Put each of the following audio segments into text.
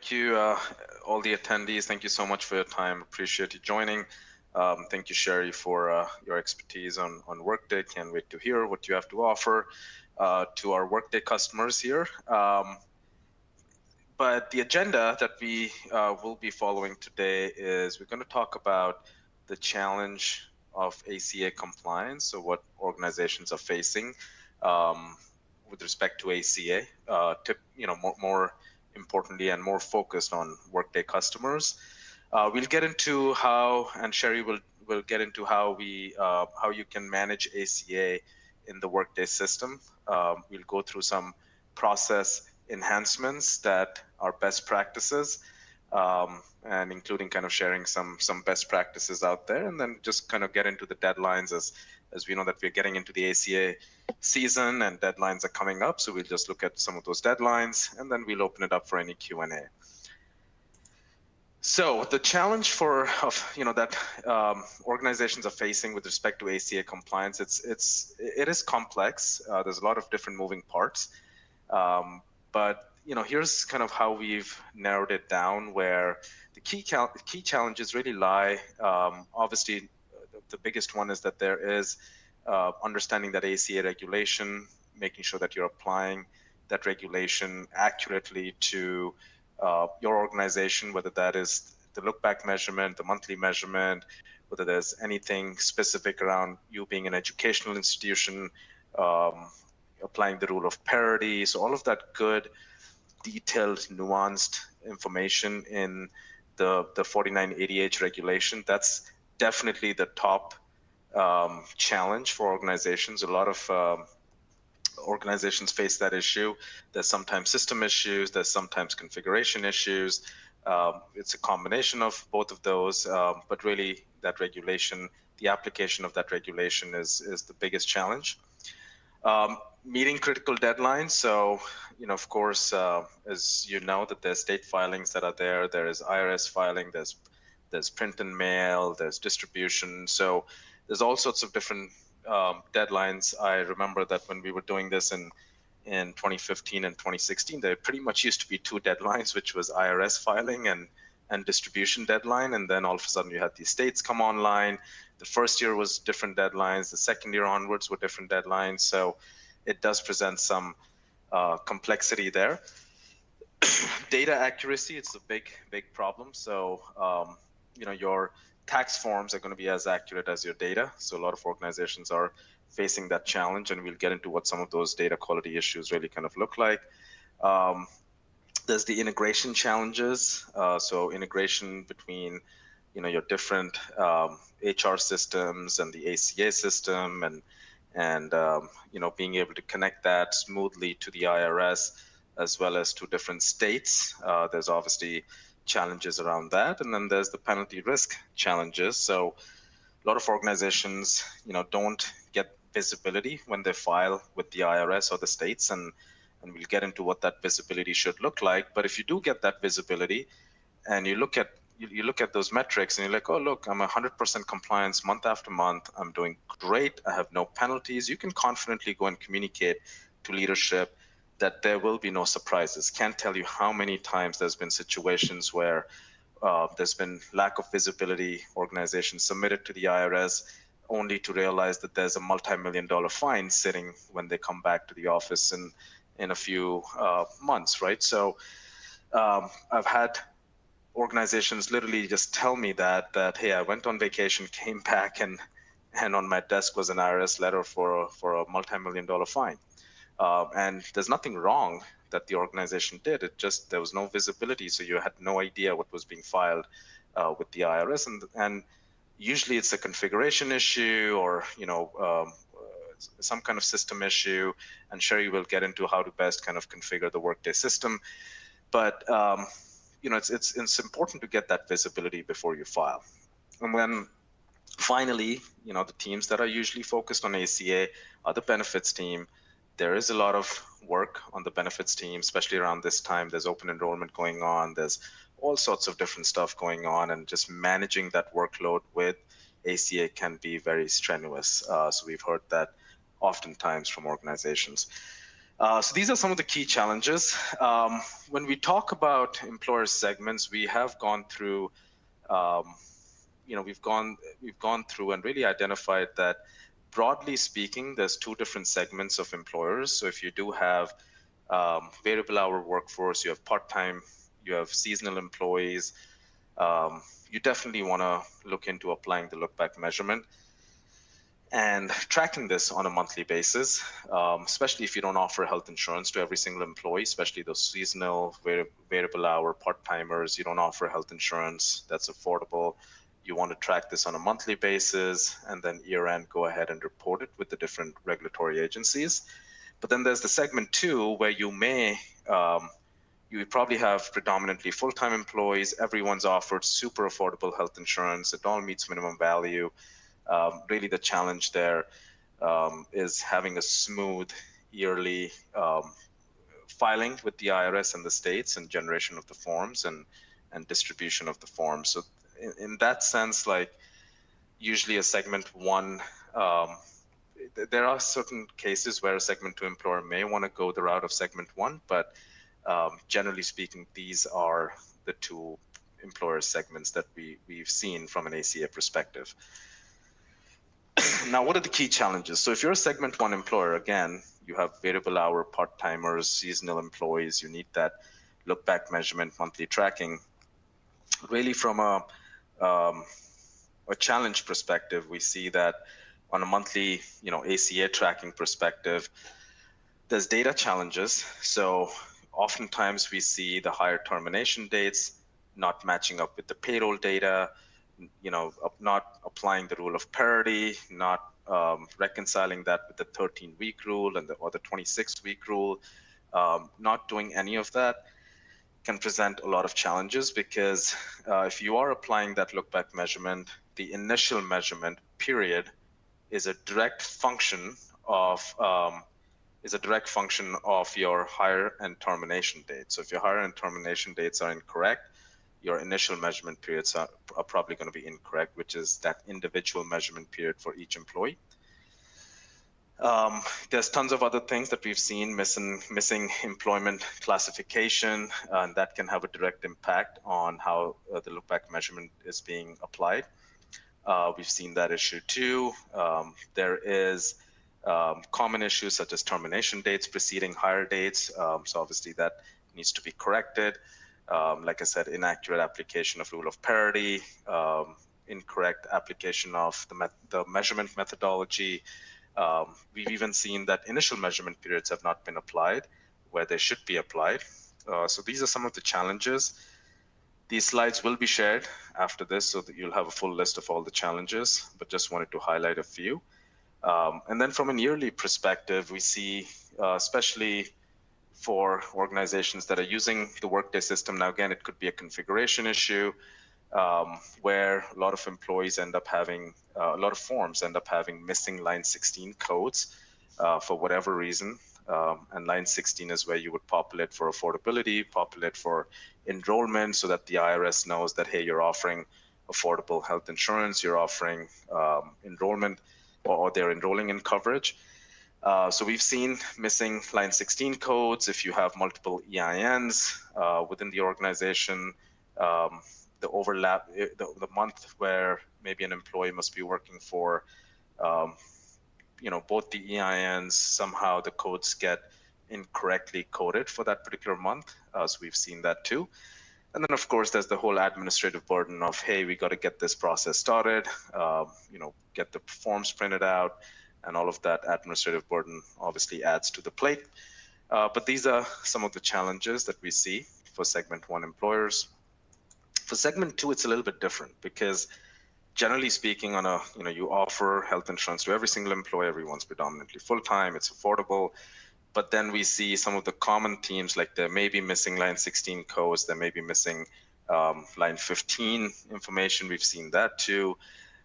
thank you, all the attendees. Thank you so much for your time. Appreciate you joining. Thank you, Sherry, for your expertise on Workday. Can't wait to hear what you have to offer to our Workday customers here. But the agenda that we will be following today is we're going to talk about the challenge of ACA compliance, so what organizations are facing with respect to ACA, more importantly and more focused on Workday customers. We'll get into how, and Sherry will get into how you can manage ACA in the Workday system. We'll go through some process enhancements that are best practices, and including kind of sharing some best practices out there, and then just kind of get into the deadlines as we know that we're getting into the ACA season and deadlines are coming up. So we'll just look at some of those deadlines, and then we'll open it up for any Q&A. So the challenge that organizations are facing with respect to ACA compliance, it is complex. There's a lot of different moving parts, but here's kind of how we've narrowed it down. Where the key challenges really lie. Obviously, the biggest one is that there is understanding that ACA regulation, making sure that you're applying that regulation accurately to your organization, whether that is the look-back measurement, the monthly measurement, whether there's anything specific around you being an educational institution, applying the rule of parity. So all of that good, detailed, nuanced information in the 4980H regulation, that's definitely the top challenge for organizations. A lot of organizations face that issue. There's sometimes system issues, there's sometimes configuration issues. It's a combination of both of those, but really that regulation, the application of that regulation is the biggest challenge. Meeting critical deadlines. So, of course, as you know, that there's state filings that are there. There is IRS filing, there's print and mail, there's distribution. So there's all sorts of different deadlines. I remember that when we were doing this in 2015 and 2016, there pretty much used to be two deadlines, which was IRS filing and distribution deadline. And then all of a sudden you had these states come online. The first year was different deadlines. The second year onwards were different deadlines. So it does present some complexity there. Data accuracy, it's a big problem. So, your tax forms are going to be as accurate as your data. So a lot of organizations are facing that challenge, and we'll get into what some of those data quality issues really kind of look like. There's the integration challenges. So integration between, your different HR systems and the ACA system, and being able to connect that smoothly to the IRS as well as to different states. There's obviously challenges around that, and then there's the penalty risk challenges. So a lot of organizations, don't get visibility when they file with the IRS or the states, and we'll get into what that visibility should look like. But if you do get that visibility, and you look at those metrics, and you're like, oh look, I'm 100% compliance month after month. I'm doing great. I have no penalties. You can confidently go and communicate to leadership that there will be no surprises. Can't tell you how many times there's been situations where there's been lack of visibility. Organizations submitted to the IRS only to realize that there's a multi-million-dollar fine sitting when they come back to the office in a few months, right? So I've had organizations literally just tell me that hey, I went on vacation, came back, and on my desk was an IRS letter for a multi-million-dollar fine. And there's nothing wrong that the organization did. It just, there was no visibility, so you had no idea what was being filed with the IRS. And usually it's a configuration issue or some kind of system issue. And Sherry will get into how to best kind of configure the Workday system. But it's important to get that visibility before you file. And then finally, the teams that are usually focused on ACA are the benefits team. There is a lot of work on the benefits team, especially around this time. There's open enrollment going on. There's all sorts of different stuff going on, and just managing that workload with ACA can be very strenuous. So we've heard that oftentimes from organizations. So these are some of the key challenges. When we talk about employer segments, we have gone through, we've gone through and really identified that, broadly speaking, there's two different segments of employers. So if you do have variable hour workforce, you have part-time, you have seasonal employees, you definitely want to look into applying the look-back measurement and tracking this on a monthly basis, especially if you don't offer health insurance to every single employee, especially those seasonal, variable hour, part-timers. You don't offer health insurance that's affordable. You want to track this on a monthly basis, and then year-end, go ahead and report it with the different regulatory agencies. But then there's the segment two, where you probably have predominantly full-time employees. Everyone's offered super affordable health insurance. It all meets minimum value. Really, the challenge there is having a smooth yearly filing with the IRS and the states, and generation of the forms and distribution of the forms. So in that sense, like, usually a segment one, there are certain cases where a segment two employer may want to go the route of segment one, but generally speaking, these are the two employer segments that we've seen from an ACA perspective. Now, what are the key challenges? So if you're a segment one employer, again, you have variable hour, part-timers, seasonal employees, you need that look-back measurement, monthly tracking. Really, from a challenge perspective, we see that on a monthly, ACA tracking perspective, there's data challenges. So oftentimes we see the higher termination dates not matching up with the payroll data, not applying the rule of parity, not reconciling that with the 13-week rule or the 26-week rule. Not doing any of that can present a lot of challenges, because if you are applying that look-back measurement, the initial measurement period is a direct function of your hire and termination date. So if your hire and termination dates are incorrect, your initial measurement periods are probably going to be incorrect, which is that individual measurement period for each employee. There's tons of other things that we've seen, missing employment classification, and that can have a direct impact on how the look-back measurement is being applied. We've seen that issue too. There is common issues such as termination dates preceding hire dates. So obviously that needs to be corrected. Like I said, inaccurate application of rule of parity, incorrect application of the measurement methodology. We've even seen that initial measurement periods have not been applied where they should be applied. So these are some of the challenges. These slides will be shared after this, so that you'll have a full list of all the challenges, but just wanted to highlight a few. And then from an yearly perspective, we see, especially for organizations that are using the Workday system. Now, again, it could be a configuration issue where a lot of employees end up having, a lot of forms end up having missing line 16 codes for whatever reason. And line 16 is where you would populate for affordability, populate for enrollment, so that the IRS knows that, hey, you're offering affordable health insurance, you're offering enrollment, or they're enrolling in coverage. So we've seen missing line 16 codes. If you have multiple EINs within the organization, the overlap, the month where maybe an employee must be working for, both the EINs, somehow the codes get incorrectly coded for that particular month. So we've seen that too. And then, of course, there's the whole administrative burden of, hey, we got to get this process started, get the forms printed out, and all of that administrative burden obviously adds to the plate. But these are some of the challenges that we see for segment one employers. For segment two, it's a little bit different, because generally speaking, you offer health insurance to every single employee. Everyone's predominantly full-time, it's affordable. But then we see some of the common themes, like there may be missing line 16 codes, there may be missing line 15 information. We've seen that too.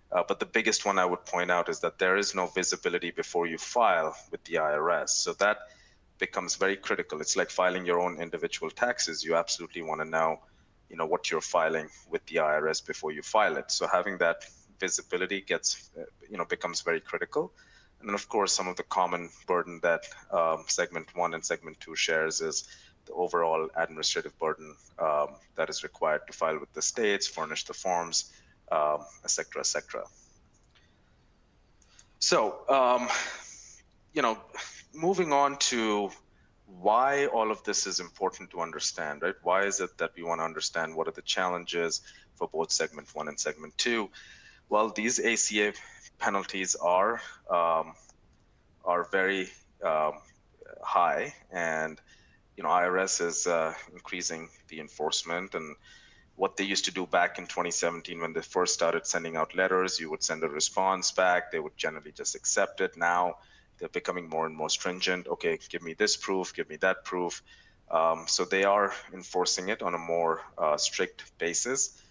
But the biggest one I would point out is that there is no visibility before you file with the IRS. So that becomes very critical. It's like filing your own individual taxes. You absolutely want to know, what you're filing with the IRS before you file it. So having that visibility becomes very critical. And then, of course, some of the common burden that segment 1 and segment 2 shares is the overall administrative burden that is required to file with the states, furnish the forms, et cetera, et cetera. So, moving on to why all of this is important to understand, right? Why is it that we want to understand what are the challenges for both segment 1 and segment 2? Well, these ACA penalties are very high, and IRS is increasing the enforcement. And what they used to do back in 2017 when they first started sending out letters, you would send a response back, they would generally just accept it. Now they're becoming more and more stringent. Okay, give me this proof, give me that proof. So they are enforcing it on a more strict basis,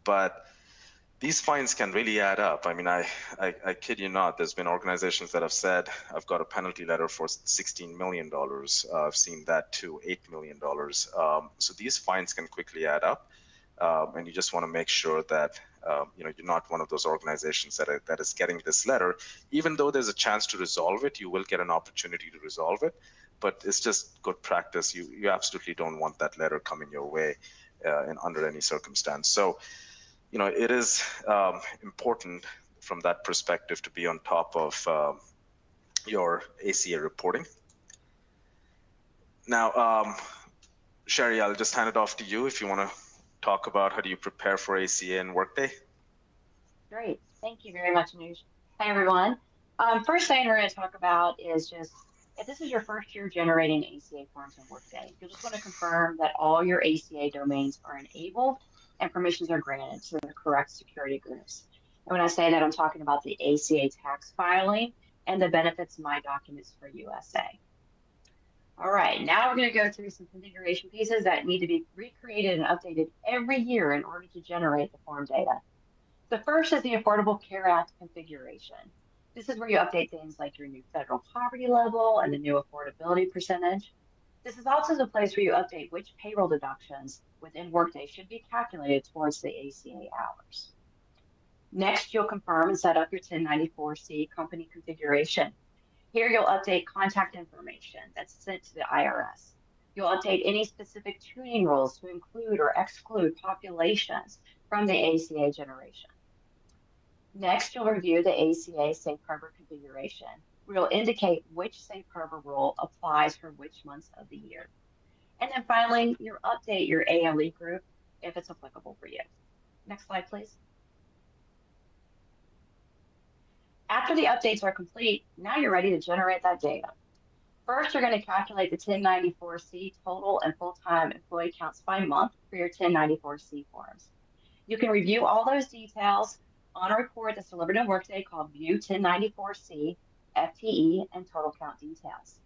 but these fines can really add up. I mean, I kid you not, there's been organizations that have said, I've got a penalty letter for $16 million. I've seen that too, $8 million. So these fines can quickly add up. And you just want to make sure that you're not one of those organizations that is getting this letter. Even though there's a chance to resolve it, you will get an opportunity to resolve it. But it's just good practice. You absolutely don't want that letter coming your way under any circumstance. So it is important from that perspective to be on top of your ACA reporting. Now, Sherry, I'll just hand it off to you if you want to talk about how do you prepare for ACA and Workday. Great. Thank you very much, Anuj. Hi, everyone. First thing we're going to talk about is just, if this is your first year generating ACA forms in Workday, you'll just want to confirm that all your ACA domains are enabled and permissions are granted to the correct security groups. And when I say that, I'm talking about the ACA tax filing and the benefits My Documents for USA. All right, now we're going to go through some configuration pieces that need to be recreated and updated every year in order to generate the form data. The first is the Affordable Care Act configuration. This is where you update things like your new federal poverty level and the new affordability percentage. This is also the place where you update which payroll deductions within Workday should be calculated towards the ACA hours. Next, you'll confirm and set up your 1094-C company configuration. Here, you'll update contact information that's sent to the IRS. You'll update any specific tuning rules to include or exclude populations from the ACA generation. Next, you'll review the ACA Safe Harbor configuration. We'll indicate which Safe Harbor rule applies for which months of the year. And then finally, you'll update your ALE group if it's applicable for you. Next slide, please. After the updates are complete, now you're ready to generate that data. First, you're going to calculate the 1094-C total and full-time employee counts by month for your 1094-C forms. You can review all those details on a report that's delivered in Workday called View 1094-C, FTE, and Total Count Details.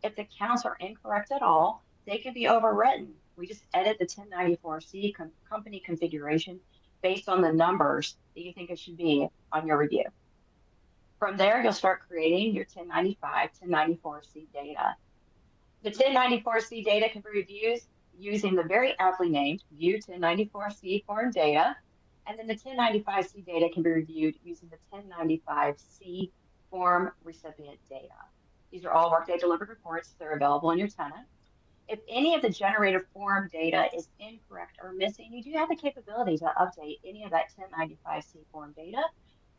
If the counts are incorrect at all, they can be overwritten. We just edit the 1094-C company configuration based on the numbers that you think it should be on your review. From there, you'll start creating your 1095, 1094-C data. The 1094-C data can be reviewed using the very aptly named View 1094-C form data, and then the 1095-C data can be reviewed using the 1095-C form recipient data. These are all Workday delivered reports. They're available in your tenant. If any of the generated form data is incorrect or missing, you do have the capability to update any of that 1095-C form data,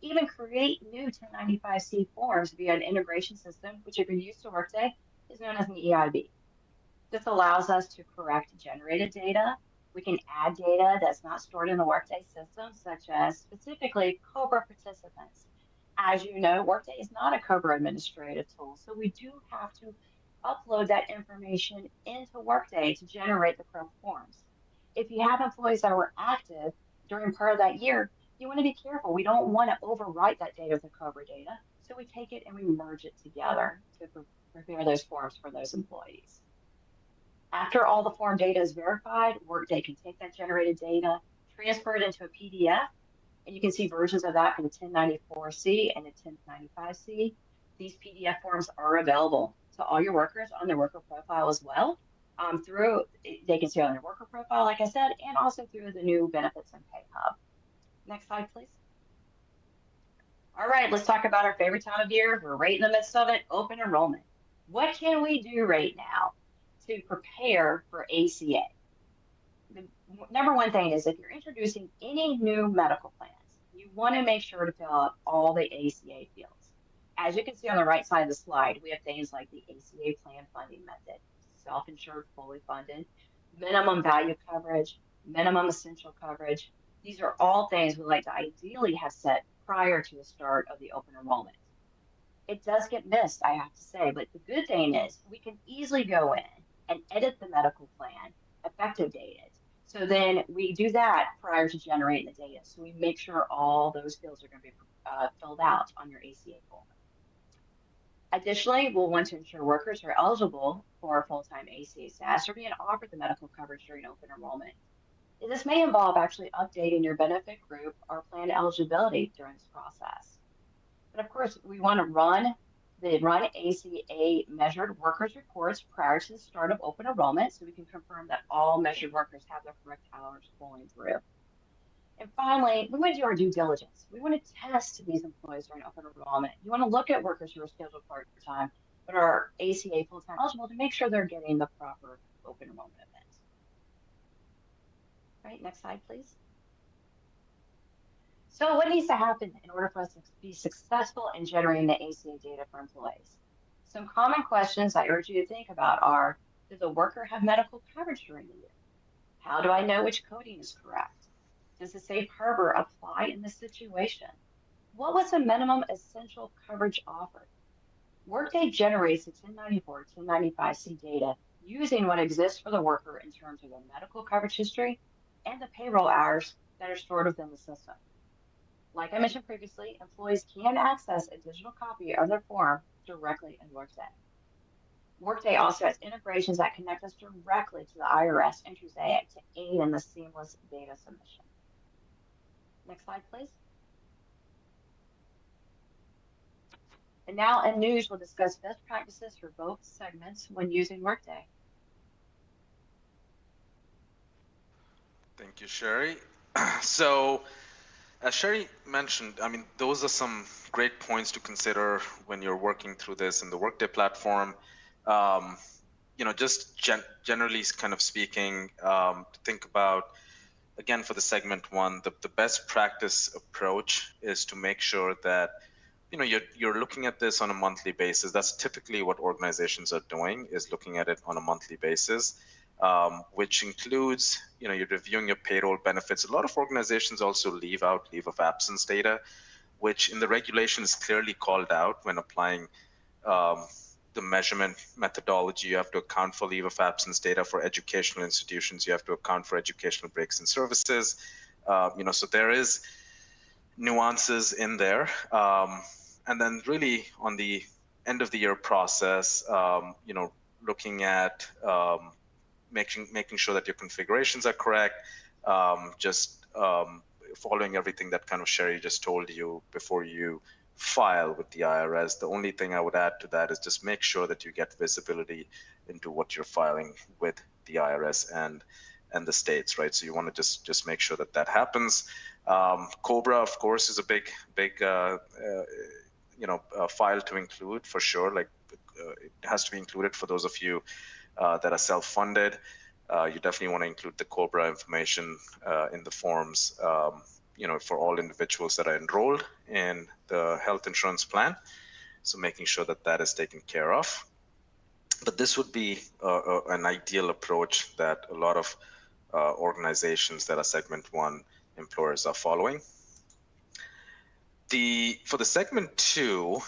even create new 1095-C forms via an integration system, which if you're used to Workday, is known as an EIB. This allows us to correct generated data. We can add data that's not stored in the Workday system, such as specifically COBRA participants. As you know, Workday is not a COBRA administrative tool, so we do have to upload that information into Workday to generate the correct forms. If you have employees that were active during part of that year, you want to be careful. We don't want to overwrite that data with the COBRA data, so we take it and we merge it together to prepare those forms for those employees. After all the form data is verified, Workday can take that generated data, transfer it into a PDF, and you can see versions of that for the 1094-C and the 1095-C. These PDF forms are available to all your workers on their worker profile as well. They can see on their worker profile, like I said, and also through the new Benefits and Pay Hub. Next slide, please. All right, let's talk about our favorite time of year. We're right in the midst of it, open enrollment. What can we do right now to prepare for ACA? The number one thing is if you're introducing any new medical plans, you want to make sure to fill out all the ACA fields. As you can see on the right side of the slide, we have things like the ACA plan funding method, self-insured, fully funded, minimum value coverage, minimum essential coverage. These are all things we like to ideally have set prior to the start of the open enrollment. It does get missed, I have to say, but the good thing is we can easily go in and edit the medical plan effective date. So then we do that prior to generating the data. So we make sure all those fields are going to be filled out on your ACA form. Additionally, we'll want to ensure workers who are eligible for full-time ACA status are being offered the medical coverage during open enrollment. This may involve actually updating your benefit group or plan eligibility during this process. But of course, we want to run ACA measured workers reports prior to the start of open enrollment so we can confirm that all measured workers have the correct hours flowing through. And finally, we want to do our due diligence. We want to test these employees during open enrollment. You want to look at workers who are scheduled part-time but are ACA full-time eligible to make sure they're getting the proper open enrollment events. All right, next slide, please. So what needs to happen in order for us to be successful in generating the ACA data for employees? Some common questions I urge you to think about are, does the worker have medical coverage during the year? How do I know which coding is correct? Does the safe harbor apply in this situation? What was the minimum essential coverage offered? Workday generates the 1094, 1095C data using what exists for the worker in terms of the medical coverage history and the payroll hours that are stored within the system. Like I mentioned previously, employees can access a digital copy of their form directly in Workday. Workday also has integrations that connect us directly to the IRS and Trusaic to aid in the seamless data submission. Next slide, please. And now in news, we'll discuss best practices for both segments when using Workday. Thank you, Sherry. So, as Sherry mentioned, I mean, those are some great points to consider when you're working through this in the Workday platform. You know, just generally kind of speaking, think about, again, for the segment one, the best practice approach is to make sure that, you know, you're looking at this on a monthly basis. That's typically what organizations are doing, is looking at it on a monthly basis. Which includes, you know, you're reviewing your payroll benefits. A lot of organizations also leave out leave of absence data, which in the regulation is clearly called out when applying the measurement methodology. You have to account for leave of absence data. For educational institutions, you have to account for educational breaks in services. You know, so there is nuances in there. And then really on the end of the year process, you know, looking at making sure that your configurations are correct, following everything that kind of Sherry just told you before you file with the IRS. The only thing I would add to that is just make sure that you get visibility into what you're filing with the IRS and the states, right? So you want to just make sure that that happens. COBRA, of course, is a big file to include for sure. Like it has to be included for those of you that are self-funded. You definitely want to include the COBRA information in the forms, you know, for all individuals that are enrolled in the health insurance plan. So making sure that that is taken care of. But this would be an ideal approach that a lot of organizations that are segment one employers are following. For the segment two,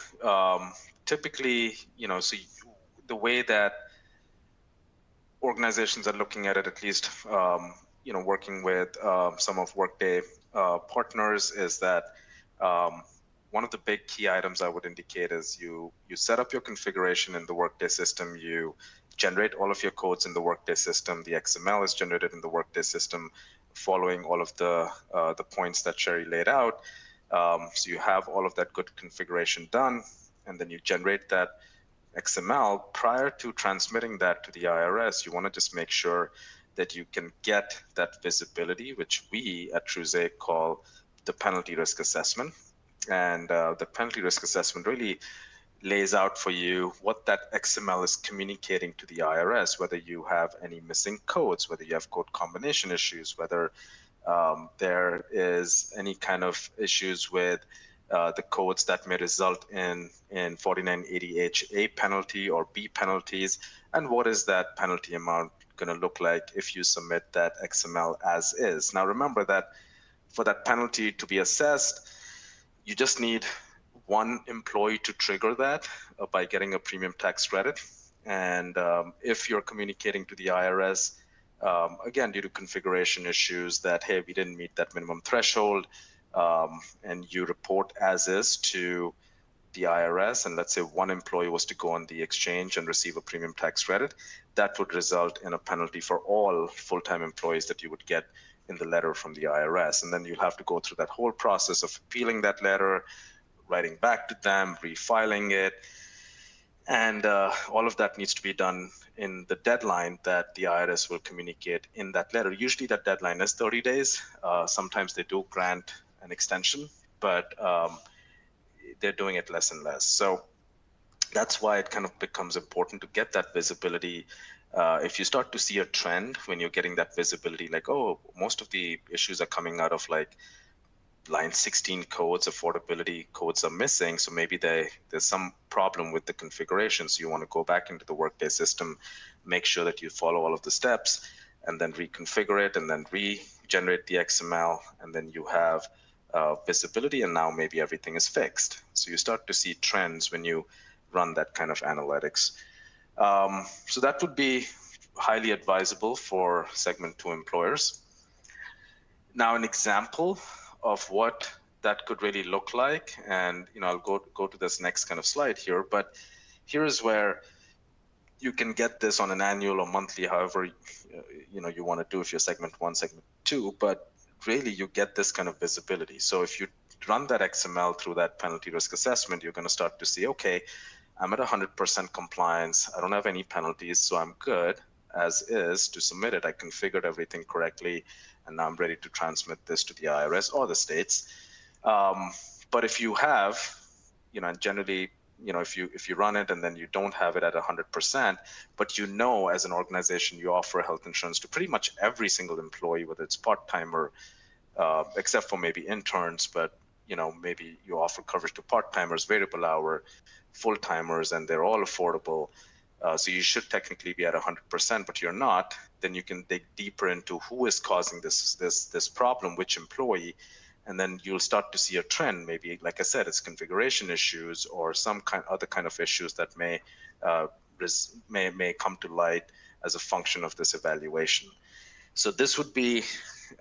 typically, you know, so the way that organizations are looking at it, at least, you know, working with some of Workday partners, is that one of the big key items I would indicate is you set up your configuration in the Workday system, you generate all of your codes in the Workday system, the XML is generated in the Workday system, following all of the points that Sherry laid out. So you have all of that good configuration done, and then you generate that XML. Prior to transmitting that to the IRS, you want to just make sure that you can get that visibility, which we at Trusaic call the penalty risk assessment. And the penalty risk assessment really lays out for you what that XML is communicating to the IRS, whether you have any missing codes, whether you have code combination issues, whether there is any kind of issues with the codes that may result in 4980H A penalty or B penalties, and what is that penalty amount going to look like if you submit that XML as is. Now remember that for that penalty to be assessed, you just need one employee to trigger that by getting a premium tax credit. And if you're communicating to the IRS, again, due to configuration issues that, hey, we didn't meet that minimum threshold, and you report as is to the IRS, and let's say one employee was to go on the exchange and receive a premium tax credit, that would result in a penalty for all full-time employees that you would get in the letter from the IRS. And then you'll have to go through that whole process of appealing that letter, writing back to them, refiling it. And all of that needs to be done in the deadline that the IRS will communicate in that letter. Usually that deadline is 30 days. Sometimes they do grant an extension, but they're doing it less and less. So that's why it kind of becomes important to get that visibility. If you start to see a trend when you're getting that visibility, like, oh, most of the issues are coming out of like line 16 codes, affordability codes are missing. So maybe there's some problem with the configuration. So you want to go back into the Workday system, make sure that you follow all of the steps, and then reconfigure it, and then regenerate the XML, and then you have visibility, and now maybe everything is fixed. So you start to see trends when you run that kind of analytics. So that would be highly advisable for segment 2 employers. Now, an example of what that could really look like, and I'll go to this next kind of slide here, but here is where you can get this on an annual or monthly, however you want to do if you're segment 1, segment 2, but really you get this kind of visibility. So if you run that XML through that penalty risk assessment, you're going to start to see, okay, I'm at 100% compliance, I don't have any penalties, so I'm good as is to submit it. I configured everything correctly, and now I'm ready to transmit this to the IRS or the states. But if you have, and generally, if you run it and then you don't have it at 100%, but as an organization, you offer health insurance to pretty much every single employee, whether it's part-time or except for maybe interns, but maybe you offer coverage to part-timers, variable hour, full-timers, and they're all affordable. So you should technically be at 100%, but you're not. Then you can dig deeper into who is causing this problem, which employee, and then you'll start to see a trend. Maybe, like I said, it's configuration issues or some other kind of issues that may come to light as a function of this evaluation. So this would be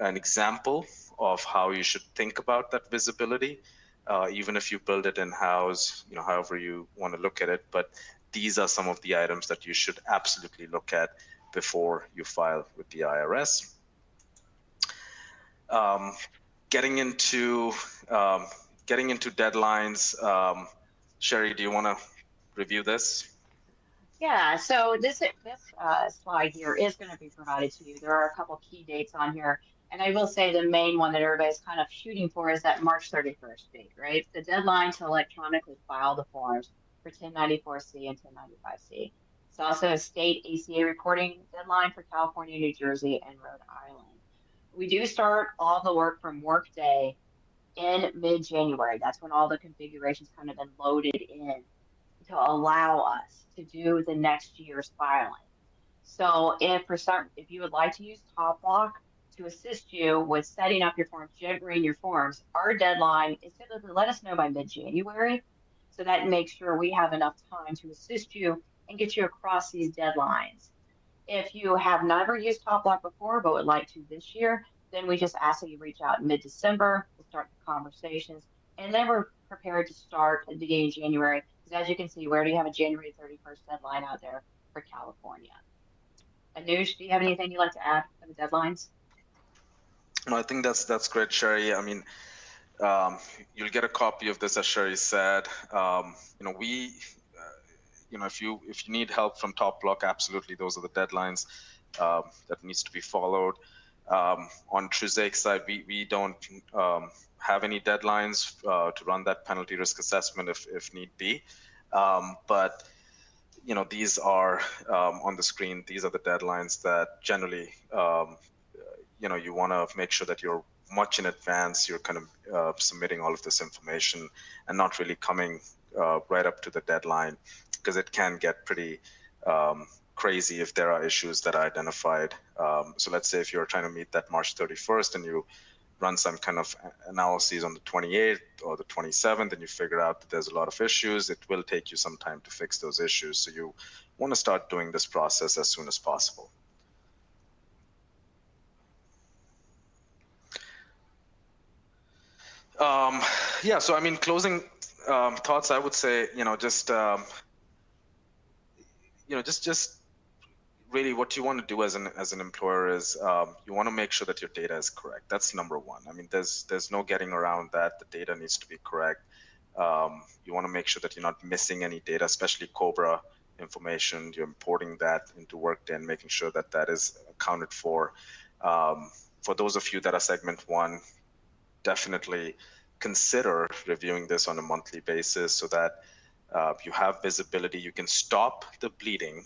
an example of how you should think about that visibility, even if you build it in-house, however you want to look at it. But these are some of the items that you should absolutely look at before you file with the IRS. Getting into deadlines, Sherry, do you want to review this? Yeah, so this slide here is going to be provided to you. There are a couple key dates on here, and I will say the main one that everybody's kind of shooting for is that March 31st date, right? The deadline to electronically file the forms for 1094C and 1095C. It's also a state ACA reporting deadline for California, New Jersey, and Rhode Island. We do start all the work from Workday in mid-January. That's when all the configurations kind of been loaded in to allow us to do the next year's filing. So if you would like to use TopBlock to assist you with setting up your forms, generating your forms, our deadline is typically let us know by mid-January. So that makes sure we have enough time to assist you and get you across these deadlines. If you have never used TopBlock before but would like to this year, then we just ask that you reach out in mid-December. We'll start the conversations, and then we're prepared to start at the beginning of January. Because as you can see, we already have a January 31st deadline out there for California. Anush, do you have anything you'd like to add for the deadlines? No, I think that's great, Sherry. I mean, you'll get a copy of this, as Sherry said. If you need help from TopBlock, absolutely, those are the deadlines that needs to be followed. On Trusaic side, we don't have any deadlines to run that penalty risk assessment if need be. But these are on the screen. These are the deadlines that generally, you want to make sure that you're much in advance. You're kind of submitting all of this information and not really coming right up to the deadline, because it can get pretty crazy if there are issues that are identified. So let's say if you're trying to meet that March 31st and you run some kind of analyses on the 28th or the 27th, and you figure out that there's a lot of issues, it will take you some time to fix those issues. So you want to start doing this process as soon as possible. Yeah, so I mean, closing thoughts, I would say, just really what you want to do as an employer is you want to make sure that your data is correct. That's number one. I mean, there's no getting around that. The data needs to be correct. You want to make sure that you're not missing any data, especially COBRA information. You're importing that into Workday and making sure that that is accounted for. For those of you that are segment one, definitely consider reviewing this on a monthly basis so that you have visibility. You can stop the bleeding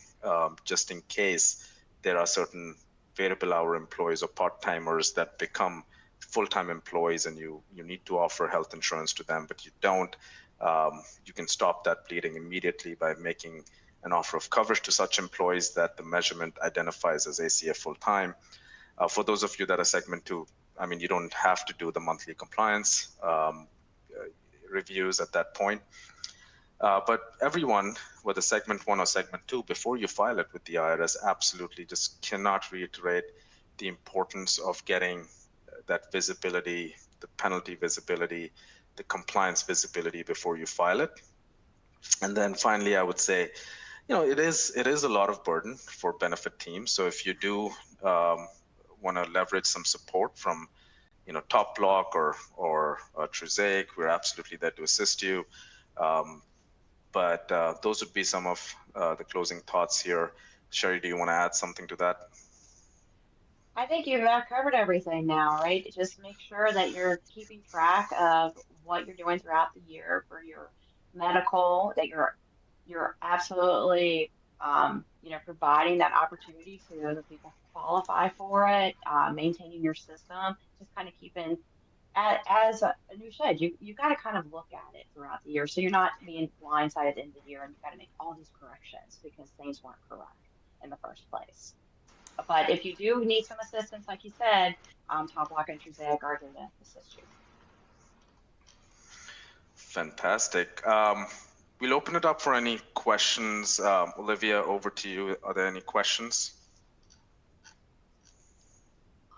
just in case there are certain variable hour employees or part-timers that become full-time employees and you need to offer health insurance to them, but you don't. You can stop that bleeding immediately by making an offer of coverage to such employees that the measurement identifies as ACA full-time. For those of you that are segment two, I mean, you don't have to do the monthly compliance reviews at that point. But everyone, whether segment one or segment two, before you file it with the IRS, absolutely just cannot reiterate the importance of getting that visibility, the penalty visibility, the compliance visibility before you file it. And then finally, I would say, it is a lot of burden for benefit teams. So if you do want to leverage some support from Top Block or Trusaic, we're absolutely there to assist you. But those would be some of the closing thoughts here. Sherry, do you want to add something to that? I think you've covered everything now, right? Just make sure that you're keeping track of what you're doing throughout the year for your medical, that you're absolutely providing that opportunity to the people who qualify for it, maintaining your system, just kind of keeping as Anu said, you got to kind of look at it throughout the year, so you're not being blindsided at the end of the year and you got to make all these corrections because things weren't correct in the first place. But if you do need some assistance, like you said, Top Block and Trusaic are there to assist you. Fantastic. We'll open it up for any questions. Olivia, over to you. Are there any questions?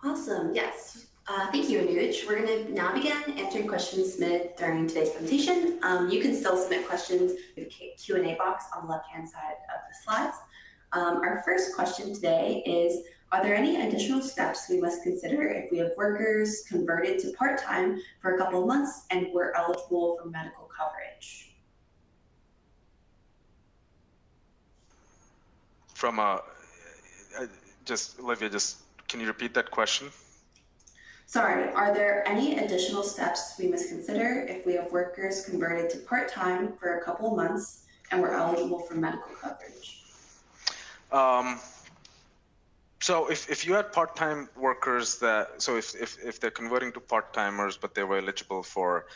Awesome. Yes. Thank you, Anuj. We're going to now begin answering questions submitted during today's presentation. You can still submit questions through the Q&A box on the left-hand side of the slides. Our first question today is, are there any additional steps we must consider if we have workers converted to part-time for a couple of months and we're eligible for medical coverage? From Olivia, can you repeat that question? Sorry, are there any additional steps we must consider if we have workers converted to part-time for a couple of months and we're eligible for medical coverage? So if you had part-time workers if they're converting to part-timers but they were eligible for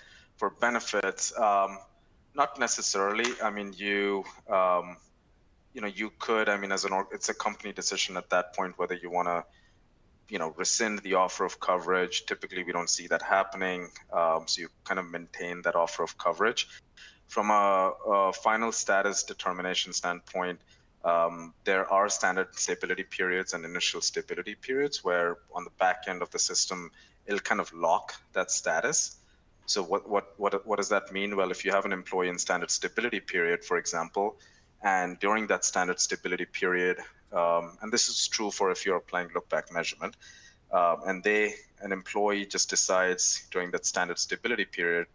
benefits, not necessarily. I mean, you could, it's a company decision at that point whether you want to rescind the offer of coverage. Typically, we don't see that happening. So you kind of maintain that offer of coverage. From a final status determination standpoint, there are standard stability periods and initial stability periods where on the back end of the system, it'll kind of lock that status. So what does that mean? Well, if you have an employee in standard stability period, for example, and during that standard stability period, and this is true for if you're applying look-back measurement, and an employee just decides during that standard stability period,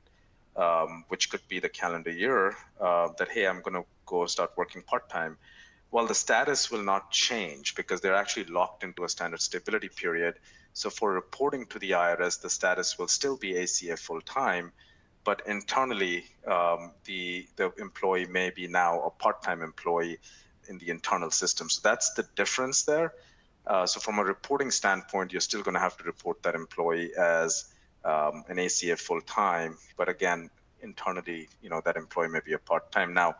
which could be the calendar year, that, hey, I'm going to go start working part-time. Well, the status will not change because they're actually locked into a standard stability period. So for reporting to the IRS, the status will still be ACA full-time, but internally, the employee may be now a part-time employee in the internal system. So that's the difference there. So from a reporting standpoint, you're still going to have to report that employee as an ACA full-time, but again, internally, that employee may be a part-time. Now,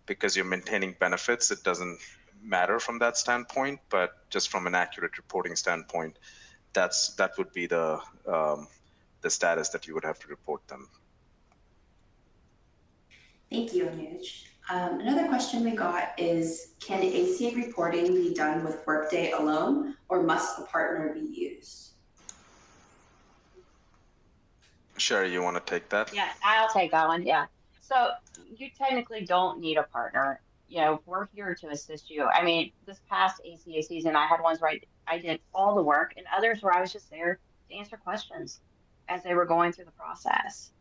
because you're maintaining benefits, it doesn't matter from that standpoint, but just from an accurate reporting standpoint, that would be the status that you would have to report them. Thank you, Anuj. Another question we got is, can ACA reporting be done with Workday alone, or must a partner be used? Sherry, you want to take that? Yeah, I'll take that one. Yeah. So you technically don't need a partner. We're here to assist you. I mean, this past ACA season, I had ones where I did all the work, and others where I was just there to answer questions as they were going through the process.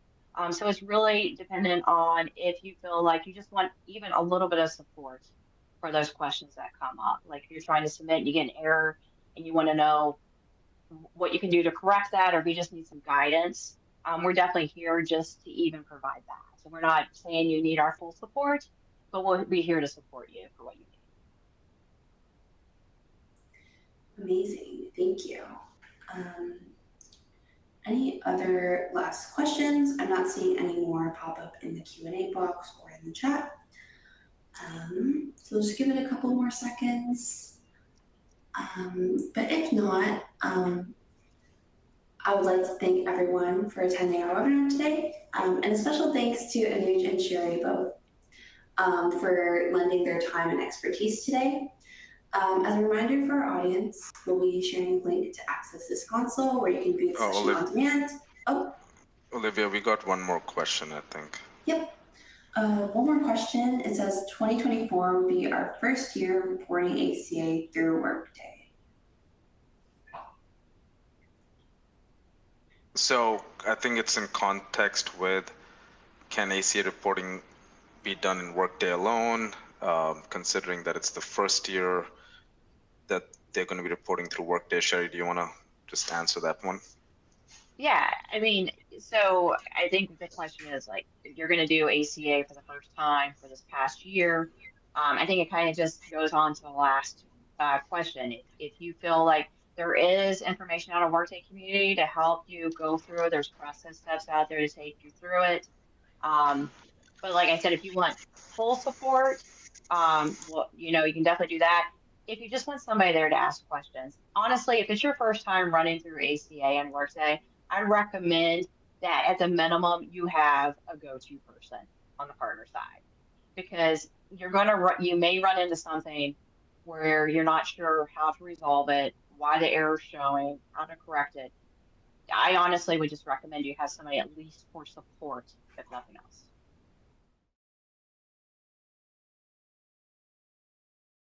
So it's really dependent on if you feel like you just want even a little bit of support for those questions that come up. Like if you're trying to submit, you get an error, and you want to know what you can do to correct that, or if you just need some guidance. We're definitely here just to even provide that. So we're not saying you need our full support, but we'll be here to support you for what you need. Amazing, thank you. Any other last questions? I'm not seeing any more pop up in the Q&A box or in the chat. So just give it a couple more seconds. But if not, I would like to thank everyone for attending our webinar today, and a special thanks to Anuj and Sherry both for lending their time and expertise today. As a reminder for our audience, we'll be sharing a link to access this console where you can view the session on demand. Olivia, we got one more question, I think. Yep. One more question. It says 2024 will be our first year reporting ACA through Workday. So I think it's in context with, can ACA reporting be done in Workday alone, considering that it's the first year that they're going to be reporting through Workday. Sherry, do you want to just answer that one? Yeah, I mean, so I think the question is like, if you're going to do ACA for the first time for this past year, I think it kind of just goes on to the last question. If you feel like there is information out of Workday community to help you go through, there's process steps out there to take you through it. But like I said, if you want full support, well, you can definitely do that. If you just want somebody there to ask questions, honestly, if it's your first time running through ACA and Workday, I recommend that at the minimum you have a go-to person on the partner side, because you may run into something where you're not sure how to resolve it, why the error's showing, how to correct it. I honestly would just recommend you have somebody at least for support, if nothing else.